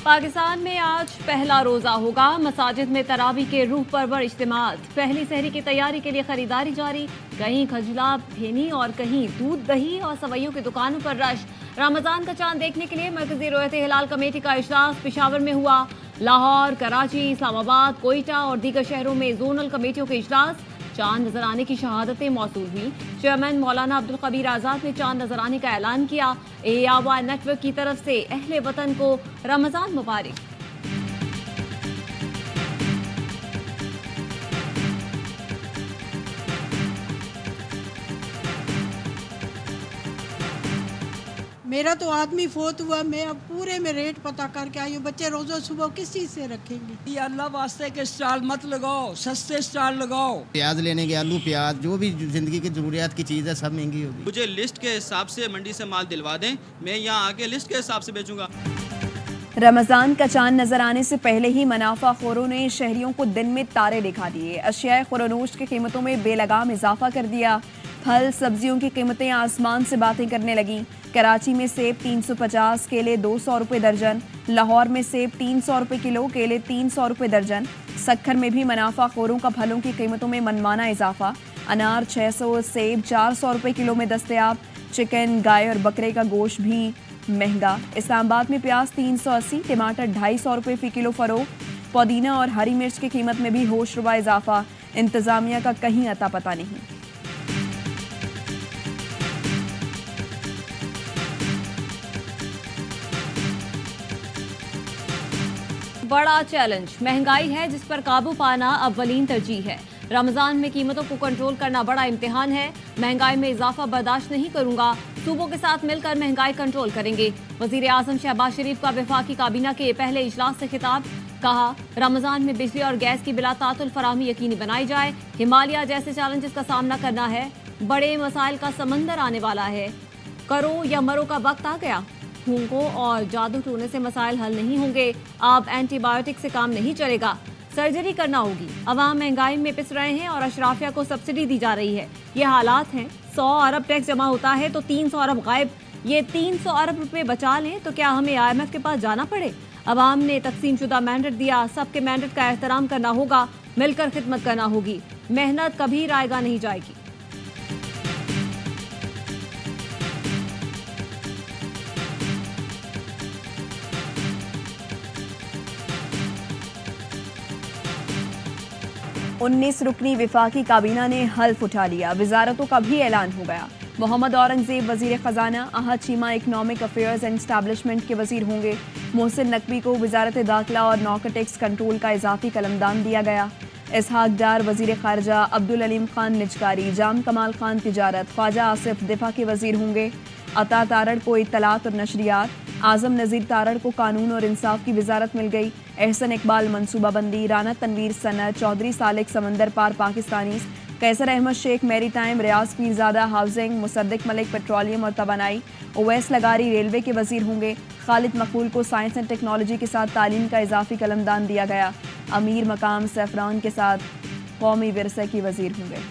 पाकिस्तान में आज पहला रोजा होगा। मसाजिद में तरावी के रूह परवर इज्तिमात। पहली सहरी की तैयारी के लिए खरीदारी जारी। कहीं खजला फेनी और कहीं दूध दही और सवैयों की दुकानों पर रश। रमजान का चांद देखने के लिए मरकजी रोयत हिलाल कमेटी का इजलास पेशावर में हुआ। लाहौर, कराची, इस्लामाबाद, कोयटा और दीगर शहरों में जोनल कमेटियों के इजलास। चांद नजर आने की शहादतें मौसूल हुई। चेयरमैन मौलाना अब्दुल कबीर आजाद ने चांद नजर आने का ऐलान किया। एआवा नेटवर्क की तरफ से अहले वतन को रमजान मुबारक। मेरा तो आदमी फोत हुआ, मैं अब पूरे में रेट पता करके आई हूँ। बच्चे रोज़ो सुबह किस चीज़ से रखेंगे? ये अल्लाह वास्ते के स्टॉल मत लगाओ, सस्ते स्टॉल लगाओ। प्याज लेने के, आलू प्याज जो भी जिंदगी की जरूरियात की चीज़ है सब महंगी होगी। मुझे लिस्ट के हिसाब से मंडी से माल दिलवा दें, मैं यहाँ आके लिस्ट के हिसाब से बेचूंगा। रमजान का चांद नजर आने से पहले ही मुनाफाखोरों ने शहरियों को दिन में तारे दिखा दिए। अशियाए खुरनोश की कीमतों में बेलगाम इजाफा कर दिया। फल सब्जियों की कीमतें आसमान से बातें करने लगी। कराची में सेब 350, केले 200 रुपये दर्जन। लाहौर में सेब 300 रुपये किलो, केले 300 रुपये दर्जन। सक्खर में भी मुनाफाखोरों का फलों की कीमतों में मनमाना इजाफा। अनार 600, सेब 400 रुपये किलो में दस्तयाब। चिकन, गाय और बकरे का गोश्त भी महंगा। इस्लामाबाद में प्याज 380, टमाटर 250 रुपये फी किलो फरोख्त। पुदीना और हरी मिर्च की कीमत में भी होशरुबा इजाफा। इंतजामिया का कहीं अता पता नहीं। बड़ा चैलेंज महंगाई है, जिस पर काबू पाना अव्वलीन तरजीह है। रमजान में कीमतों को कंट्रोल करना बड़ा इम्तिहान है। महंगाई में इजाफा बर्दाश्त नहीं करूंगा, सूबों के साथ मिलकर महंगाई कंट्रोल करेंगे। वजीर आजम शहबाज शरीफ का वफाकी काबीना के पहले इजलास से खिताब। कहा, रमजान में बिजली और गैस की बिला तातुल फराहमी यकीनी बनाई जाए। हिमालय जैसे चैलेंजेस का सामना करना है। बड़े मसाइल का समंदर आने वाला है। करो या मरो का वक्त आ गया। फूंको और जादू टोने से मसाइल हल नहीं होंगे। अब एंटीबायोटिक से काम नहीं चलेगा, सर्जरी करना होगी। अवाम महंगाई में पिस रहे हैं और अशराफिया को सब्सिडी दी जा रही है। ये हालात हैं। 100 अरब टैक्स जमा होता है तो 300 अरब गायब। ये 300 अरब रुपए बचा लें तो क्या हमें IMF के पास जाना पड़े? अवाम ने तकसीम शुदा मैंडेट दिया, सबके मैंडेट का एहतराम करना होगा, मिलकर खिदमत करना होगी। मेहनत कभी रायगा नहीं जाएगी। उन्नीस रुकनी विफाकी काबीना ने हल्फ उठा लिया। वजारतों का भी ऐलान हो गया। मोहम्मद औरंगजेब वजीर खजाना, Ahad Cheema economic affairs and establishment के वजीर होंगे। मोहसिन नकवी को वजारत दाखिला और नार्कोटिक्स कंट्रोल का इजाफी कलमदान दिया गया। इसहाक डार वजीर खारजा, अब्दुल अलीम खान निजकारी, जाम कमाल खान तिजारत, ख्वाजा आसिफ दिफा के वजीर होंगे। अता तारड़ को इत्तलात और नशरियात, आजम नज़ीर तारड़ को कानून और इंसाफ की वजारत मिल गई। एहसन इकबाल मनसूबाबंदी, राना तनवीर सनत, चौधरी सालिक समंदर पार पाकिस्तानी, कैसर अहमद शेख मैरी टाइम, रियाज पीरजादा हाउसिंग, मुसद्दिक मलिक पेट्रोलियम और तवानाई, ओवैस लगारी रेलवे के वजीर होंगे। खालिद मकबूल को साइंस एंड टेक्नोलॉजी के साथ तालीम का इजाफी कलमदान दिया गया। अमीर मकाम सैफरान के साथ कौमी विरसे की वजीर होंगे।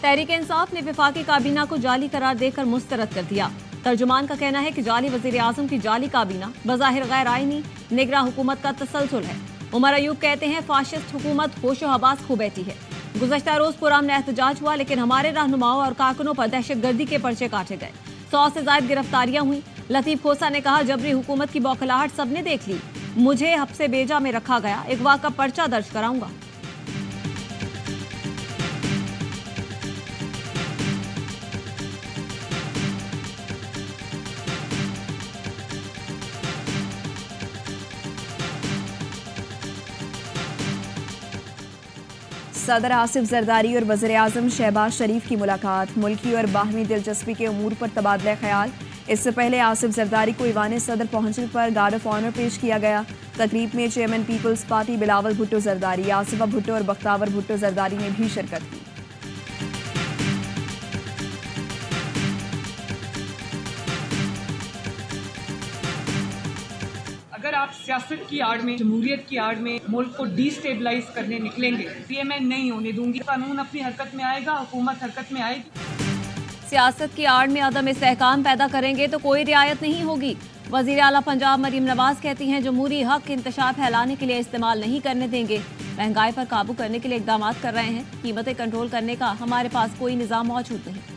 तहरीक इंसाफ ने वफाकी काबीना को जाली करार देकर मुस्तरद कर दिया। तर्जुमान का कहना है कि जाली वजीर आजम की जाली काबीना बज़ाहिर गैर आईनी निगरां हुकूमत का तसलसल है। उमर अयूब कहते हैं, फाशिस्ट हुकूमत होशो हवास खो बैठी है। गुज़श्ता रोज पुरअमन एहतजाज हुआ, लेकिन हमारे रहनुमाओं और कारकुनों पर दहशतगर्दी के पर्चे काटे गए। 100 से ज्यादा गिरफ्तारियां हुई। लतीफ खोसा ने कहा, जबरी हुकूमत की बौखलाहट सबने देख ली। मुझे हब्से बेजा में रखा गया, अगवा का पर्चा दर्ज कराऊंगा। सदर आसिफ जरदारी और वज़ीर आज़म शहबाज शरीफ की मुलाकात। मुल्की और बाहमी दिलचस्पी के उमूर पर तबादला ख्याल। इससे पहले आसिफ जरदारी को ईवान सदर पहुंचने पर गार्ड ऑफ ऑनर पेश किया गया। तकरीब में चेयरमैन पीपल्स पार्टी बिलावल भुट्टो जरदारी, आसिफा भुट्टो और बख्तावर भुट्टो जरदारी ने भी शिरकत की। अगर आप सियासत की आड़ में, जमहूरियत की आड़ में मुल्क को डिस्टेबलाइज करने निकलेंगे, ये मैं नहीं होने दूंगी। कानून अपनी हरकत में आएगा, हुकूमत हरकत में आएगी। सियासत की आड़ में अदम इस्तेहकाम पैदा करेंगे तो कोई रियायत नहीं होगी। वज़ीर आला पंजाब मरीम नवाज कहती हैं जमहूरी हक इंतशार फैलाने के लिए इस्तेमाल नहीं करने देंगे। महंगाई पर काबू करने के लिए इकदाम कर रहे हैं। कीमतें कंट्रोल करने का हमारे पास कोई निज़ाम मौजूद नहीं।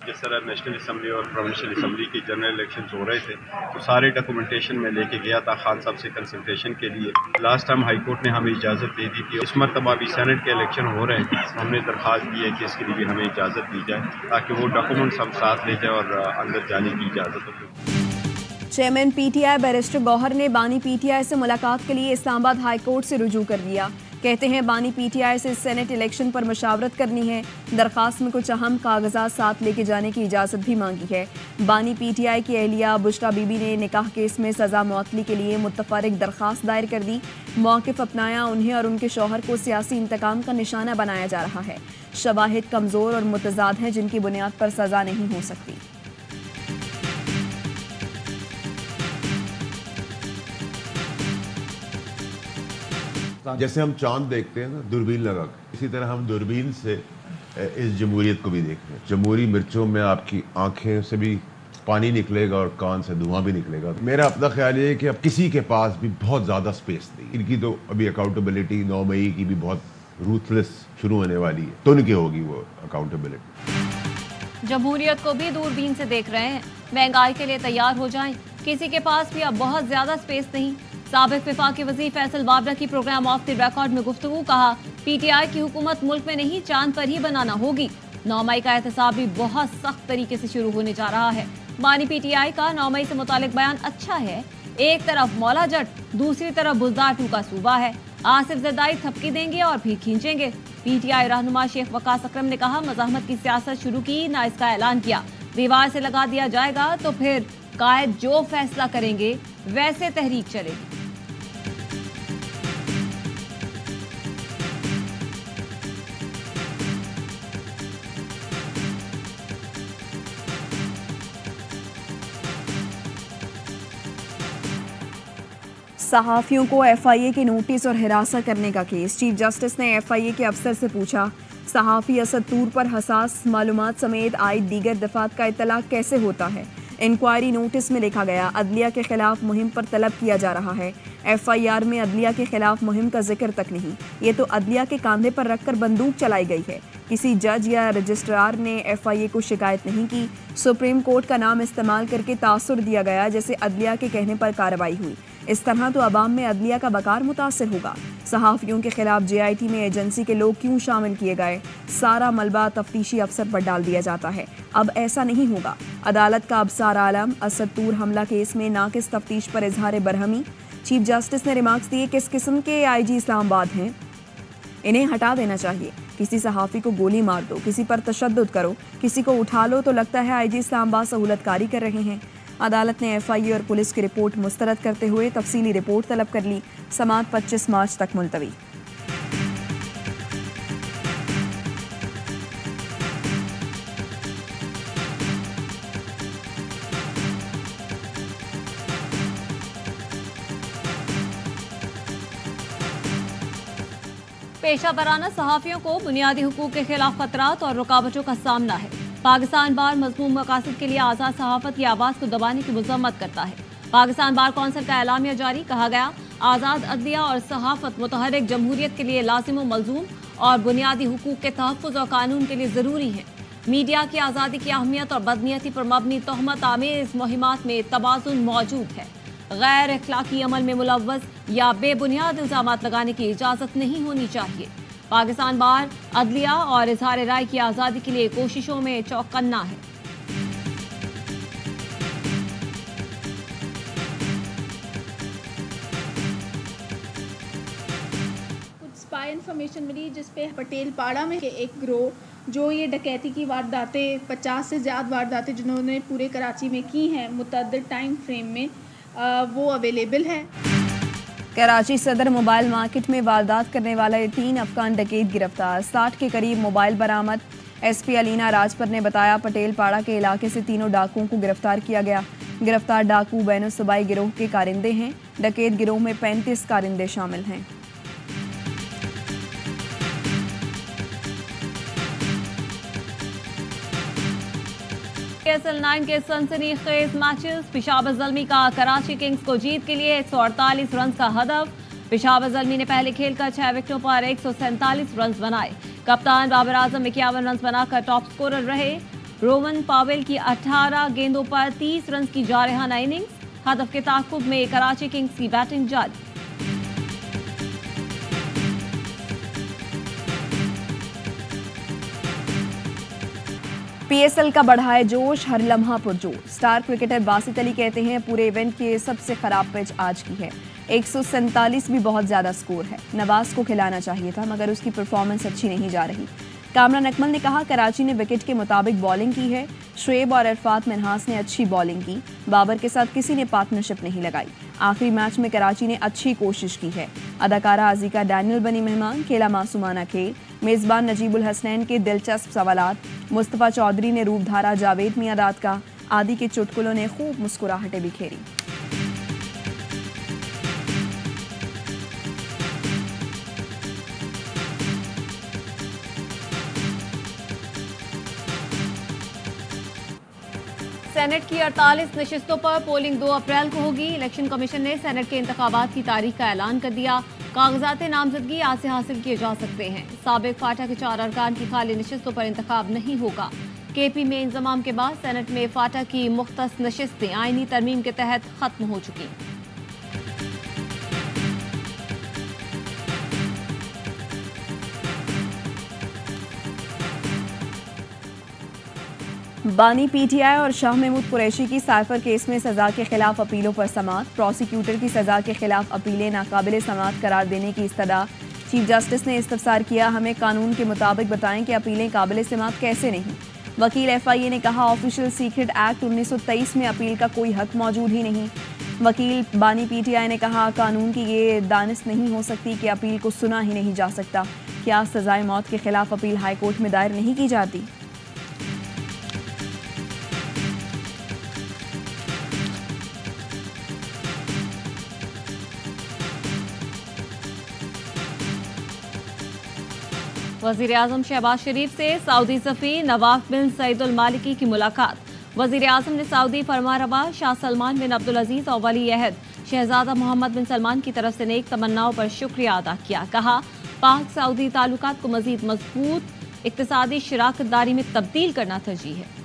जिस तरह नेशनल असम्बली और प्रोविंशियल असम्बली की जनरल इलेक्शंस हो रहे थे तो सारे डॉक्यूमेंटेशन में लेके गया था खान साहब से कंसल्टेशन के लिए। लास्ट टाइम हाई कोर्ट ने हमें इजाज़त दे दी थी। इस मरतबा भी सेनेट के इलेक्शन हो रहे हैं, हमने दरख्वास्त दी है कि इसके लिए भी हमें इजाज़त दी जाए ताकि वो डॉक्यूमेंट्स हम साथ ले जाए और अंदर जाने की इजाज़त हो। चेयरमैन पीटीआई बैरिस्टर गौहर ने बानी पीटीआई से मुलाकात के लिए इस्लामाबाद हाई कोर्ट से रुजू कर दिया। कहते हैं बानी पीटीआई से सेनेट इलेक्शन पर मशावरत करनी है। दरखास्त में कुछ अहम कागजात साथ लेके जाने की इजाज़त भी मांगी है। बानी पीटीआई की अहलिया बुशरा बीबी ने निकाह केस में सज़ा मौतली के लिए मुतफर्रिक दरखास्त दायर कर दी। मौक़िफ़ अपनाया, उन्हें और उनके शौहर को सियासी इंतकाम का निशाना बनाया जा रहा है। शवाहिद कमज़ोर और मुतज़ाद हैं जिनकी बुनियाद पर सज़ा नहीं हो सकती। जैसे हम चांद देखते हैं ना दूरबीन लगा कर, इसी तरह हम दूरबीन से इस जमहूरियत को भी देख रहे हैं। जमहूरी मिर्चों में आपकी आंखें से भी पानी निकलेगा और कान से धुआं भी निकलेगा। मेरा अपना ख्याल ये है कि अब किसी के पास भी बहुत ज़्यादा स्पेस नहीं। इनकी तो अभी अकाउंटेबिलिटी 9 मई की भी बहुत रूथलेस शुरू होने वाली है, तो उनकी होगी वो अकाउंटेबिलिटी। जमहूरियत को भी दूरबीन से देख रहे हैं। महंगाई के लिए तैयार हो जाएं। किसी के पास भी अब बहुत ज्यादा स्पेस नहीं। साबिक वफाकी वज़ीर फैसल बाबरा की प्रोग्राम ऑफ द रिकॉर्ड में गुफ्तगू, कहा पीटीआई की हुकूमत मुल्क में नहीं चांद पर ही बनाना होगी। 9 मई का एहतसाब भी बहुत सख्त तरीके से शुरू होने जा रहा है। बानी पीटीआई का 9 मई से मुतालिक बयान अच्छा है। एक तरफ मौला जट, दूसरी तरफ बुज़दार 2 का सूबा है। आसिफ जरदारी थपकी देंगे और भी खींचेंगे। पीटीआई रहनुमा शेख वकास अकरम ने कहा मज़ाहमत की सियासत शुरू की, ना इसका ऐलान किया। दीवार से लगा दिया जाएगा तो फिर कायद जो फैसला करेंगे वैसे तहरीक चलेगी। सहाफ़ियों को एफआईए के नोटिस और हिरासत करने का केस। चीफ जस्टिस ने एफआईए के अफसर से पूछा सहाफ़ी असद तूर पर हसास मालूमात समेत आयद दीगर दफात का इत्तलाक कैसे होता है। इंक्वायरी नोटिस में लिखा गया अदलिया के खिलाफ मुहिम पर तलब किया जा रहा है। एफआईआर में अदलिया के खिलाफ मुहिम का जिक्र तक नहीं। ये तो अदलिया के कंधे पर रखकर बंदूक चलाई गई है। किसी जज या रजिस्ट्रार ने एफआईए को शिकायत नहीं की। सुप्रीम कोर्ट का नाम इस्तेमाल करके तासुर दिया गया जैसे अदलिया के कहने पर कार्रवाई हुई। इस तरह तो अवाम में अदलिया का वकार मुतासिर होगा। सहाफ़ियों के खिलाफ JIT में एजेंसी के लोग क्यों शामिल किए गए, सारा मलबा तफ्तीशी अफसर पर डाल दिया जाता है। अब ऐसा नहीं होगा। अदालत का अबसार आलम असद तूर हमला केस में नाकिस तफ्तीश पर इजहार बरहमी। चीफ जस्टिस ने रिमार्क्स दिए किस किस्म के IG इस्लामाबाद हैं, इन्हें हटा देना चाहिए। किसी सहाफ़ी को गोली मार दो, किसी पर तशद्दुद करो, किसी को उठा लो तो लगता है IG इस्लामाबाद सहूलतकारी कर रहे हैं। अदालत ने FIA और पुलिस की रिपोर्ट मुस्तरद करते हुए तफसीली रिपोर्ट तलब कर ली। समाअत 25 मार्च तक मुलतवी। पेशा वराना सहाफ़ियों को बुनियादी हुकूक के खिलाफ खतरात और रुकावटों का सामना है। पाकिस्तान बार मज़मूम मकासद के लिए आज़ाद सहाफ़त की आवाज़ को दबाने की मज़म्मत करता है। पाकिस्तान बार कौंसिल का एलामिया जारी, कहा गया आज़ाद अदलिया और सहाफ़त मुतहर्रिक जमहूरियत के लिए लाजिम व मलजूम और बुनियादी हुकूक के तहफ़्फ़ुज़ और कानून के लिए ज़रूरी है। मीडिया की आज़ादी की अहमियत और बदनीयती पर मबनी तोहमत आमेज़ मुहिमात में तवाज़ुन मौजूद है। गैर अखलाकी अमल में मुलव्वस या बेबुनियाद इल्ज़ामात लगाने की इजाज़त नहीं होनी चाहिए। पाकिस्तान बार अदलिया और इजहार राय की आज़ादी के लिए कोशिशों में चौकन्ना है। कुछ स्पाई इन्फॉर्मेशन मिली जिसपे पटेल पाड़ा में एक ग्रोह जो ये डकैती की वारदातें 50 से ज़्यादा वारदातें जिन्होंने पूरे कराची में की हैं मुतअद्दिद टाइम फ्रेम में, वो अवेलेबल है। कराची सदर मोबाइल मार्केट में वारदात करने वाले 3 अफगान डकैत गिरफ्तार। 60 के करीब मोबाइल बरामद। एसपी अलीना राजपर ने बताया पटेल पाड़ा के इलाके से तीनों डाकुओं को गिरफ्तार किया गया। गिरफ्तार डाकू बैनो सूबाई गिरोह के कारिंदे हैं। डकैत गिरोह में 35 कारिंदे शामिल हैं। KSL 9 के सनसनीखेज मैचेस। पेशावर ज़ल्मी का कराची किंग्स को जीत के लिए 148 रन का हदफ। पेशावर ज़ल्मी ने पहले खेल कर 6 विकेटों पर 147 रन बनाए। कप्तान बाबर आजम 51 रन बनाकर टॉप स्कोरर रहे। रोवन पावेल की 18 गेंदों पर 30 रन की जारहाना इनिंग्स। हदफ के ताक़ुब में कराची किंग्स की बैटिंग जारी। PSL का बढ़ाए जोश, हर लम्हा पुरजोश। स्टार क्रिकेटर बासित अली कहते हैं पूरे इवेंट की सबसे खराब पिच आज की है। 147 भी बहुत ज्यादा स्कोर है। नवाज को खिलाना चाहिए था मगर उसकी परफॉर्मेंस अच्छी नहीं जा रही। कामरान अकमल ने कहा कराची ने विकेट के मुताबिक बॉलिंग की है। शुएब और इरफात मिन्हास ने अच्छी बॉलिंग की। बाबर के साथ किसी ने पार्टनरशिप नहीं लगाई। आखिरी मैच में कराची ने अच्छी कोशिश की है। अदाकारा आजिका डैनियल बनी मेहमान। खेला मासूमाना खेल। मेजबान नजीबुल हसनैन के दिलचस्प सवालात। मुस्तफ़ा चौधरी ने रूपधारा जावेद मियादाद का। आदि के चुटकुलों ने खूब मुस्कुराहटें बिखेरी। सेनेट की 48 नशिस्तों पर पोलिंग 2 अप्रैल को होगी। इलेक्शन कमीशन ने सेनेट के इंतखाबात की तारीख का ऐलान कर दिया। कागजात नामजदगी आज से हासिल किए जा सकते हैं। साबिक फाटा के 4 अरकान की खाली नशिस्तों पर इंतखाब नहीं होगा। KP में इंजमाम के बाद सेनेट में फाटा की मुख्तस नशिस्तें आईनी तरमीम के तहत खत्म हो चुकी। बानी PTI और शाह महमूद कुरैशी की साइफर केस में सजा के खिलाफ अपीलों पर समाअत। प्रोसिक्यूटर की सजा के खिलाफ अपीलें नाकाबिले समाअत करार देने की इस्तदा। चीफ जस्टिस ने इस्तफसार किया, हमें कानून के मुताबिक बताएं कि अपीलें काबिले समाअत कैसे नहीं। वकील FIA ने कहा ऑफिशियल सीक्रेट एक्ट 1923 में अपील का कोई हक मौजूद ही नहीं। वकील बानी PTI ने कहा कानून की ये दानिश नहीं हो सकती कि अपील को सुना ही नहीं जा सकता। क्या सजाए मौत के खिलाफ अपील हाईकोर्ट में दायर नहीं की जाती? वज़ीर आज़म शहबाज शरीफ से सऊदी सफ़ीर नवाफ बिन सईद अल मालिकी की मुलाकात। वज़ीर आज़म ने सऊदी फरमारवा शाह सलमान बिन अब्दुल अजीज़ और वली अहद शहजादा मोहम्मद बिन सलमान की तरफ से नेक तमन्नाओं पर शुक्रिया अदा किया। कहा पाक सऊदी ताल्लुकात को मज़ीद मजबूत इक़्तिसादी शराकतदारी में तब्दील करना तरजीह है।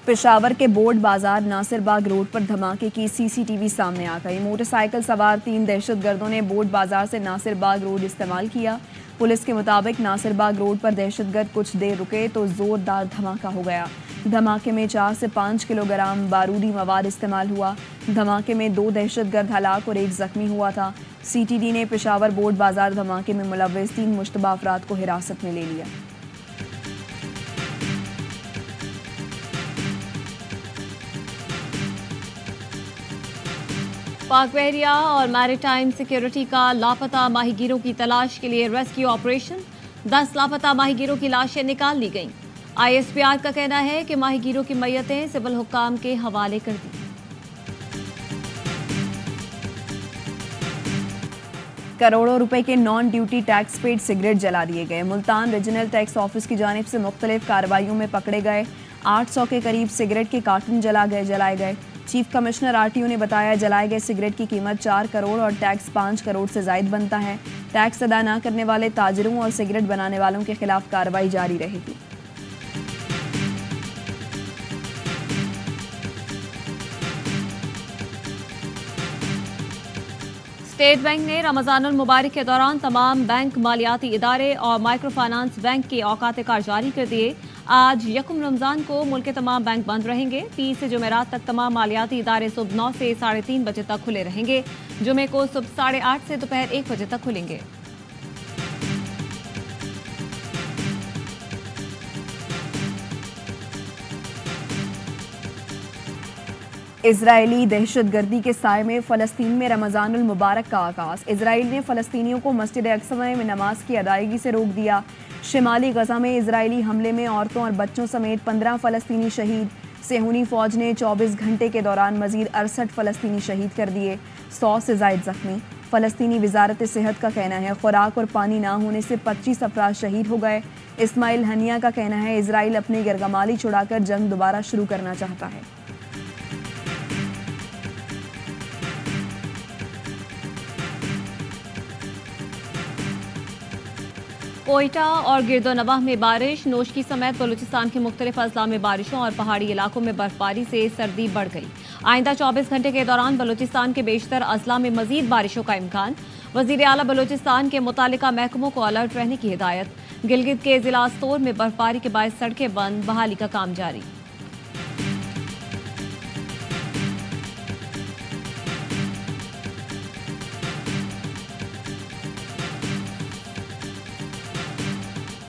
पेशावर के बोर्ड बाजार नासिरबाग रोड पर धमाके की CCTV सामने आ गई। मोटरसाइकिल सवार 3 दहशतगर्दों ने बोर्ड बाजार से नासिरबाग रोड इस्तेमाल किया। पुलिस के मुताबिक नासिरबाग रोड पर दहशतगर्द कुछ देर रुके तो जोरदार धमाका हो गया। धमाके में 4 से 5 किलोग्राम बारूदी मवाद इस्तेमाल हुआ। धमाके में 2 दहशतगर्द हलाक और 1 जख्मी हुआ था। CTD ने पेशावर बोर्ड बाजार धमाके में मुलव्वस 3 मुश्तबा अफराद को हिरासत में ले लिया। पाक बहरिया और मैरीटाइम सिक्योरिटी का लापता माहीगीरों की तलाश के लिए रेस्क्यू ऑपरेशन। 10 लापता माहीगीरों की लाशें निकाल ली गईं। ISPR का कहना है कि माहीगीरों की मैयतें सिविल हुक्काम के हवाले कर दी। करोड़ों रुपए के non duty tax paid cigarette जला दिए गए। मुल्तान रीजनल टैक्स ऑफिस की जानिब से मुख्तलिफ कार्रवाइयों में पकड़े गए 800 के करीब सिगरेट के कार्टन जलाए गए। चीफ कमिश्नर RTO ने बताया जलाए गए सिगरेट की कीमत 4 करोड़ और टैक्स 5 करोड़ से जायद बनता है। टैक्स अदा न करने वाले ताजिरों और सिगरेट बनाने वालों के खिलाफ कार्रवाई जारी रहेगी। स्टेट बैंक ने रमजानुल मुबारक के दौरान तमाम बैंक, मालियाती इदारे और माइक्रो फाइनेंस बैंक के औकात कार जारी कर दिए। आज यकम रमजान को मुल्क के तमाम बैंक बंद रहेंगे। 30 से जुमेरात तक तमाम मालियाती इदारे सुबह 9 से 3:30 बजे तक खुले रहेंगे। जुमे को सुबह 8:30 से दोपहर 1 बजे तक खुलेंगे। इजरायली दहशतगर्दी के साए में फ़लस्तीन में रमज़ानुल मुबारक का आगाज़। इजराइल ने फ़लस्तीनियों को मस्जिद अक्सा में नमाज की अदायगी से रोक दिया। शिमाली गजा में इजरायली हमले में औरतों और बच्चों समेत 15 फ़लस्तीनी शहीद। सेहूनी फ़ौज ने 24 घंटे के दौरान मज़ीद 68 फ़लस्तीनी शहीद कर दिए, 100 से ज़ायद ज़ख्मी। फ़लस्तीनी वजारत सेहत का कहना है खुराक और पानी ना होने से 25 अफराद शहीद हो गए। इस्माइल हनिया का कहना है इजराइल अपनी यरगमाली छुड़ाकर जंग दोबारा शुरू करना चाहता है। कोयटा और गिरदोनवाह में बारिश, नोशकी समेत बलूचिस्तान के मुख्तलिफ अजला में बारिशों और पहाड़ी इलाकों में बर्फबारी से सर्दी बढ़ गई। आइंदा 24 घंटे के दौरान बलूचिस्तान के बेशतर अजला में मजीद बारिशों का इम्कान। वजीर आला बलूचिस्तान के मुतालिका महकमों को अलर्ट रहने की हिदायत। गिलगित के जिला अस्तोर में बर्फबारी के बायस सड़कें बंद, बहाली का काम जारी।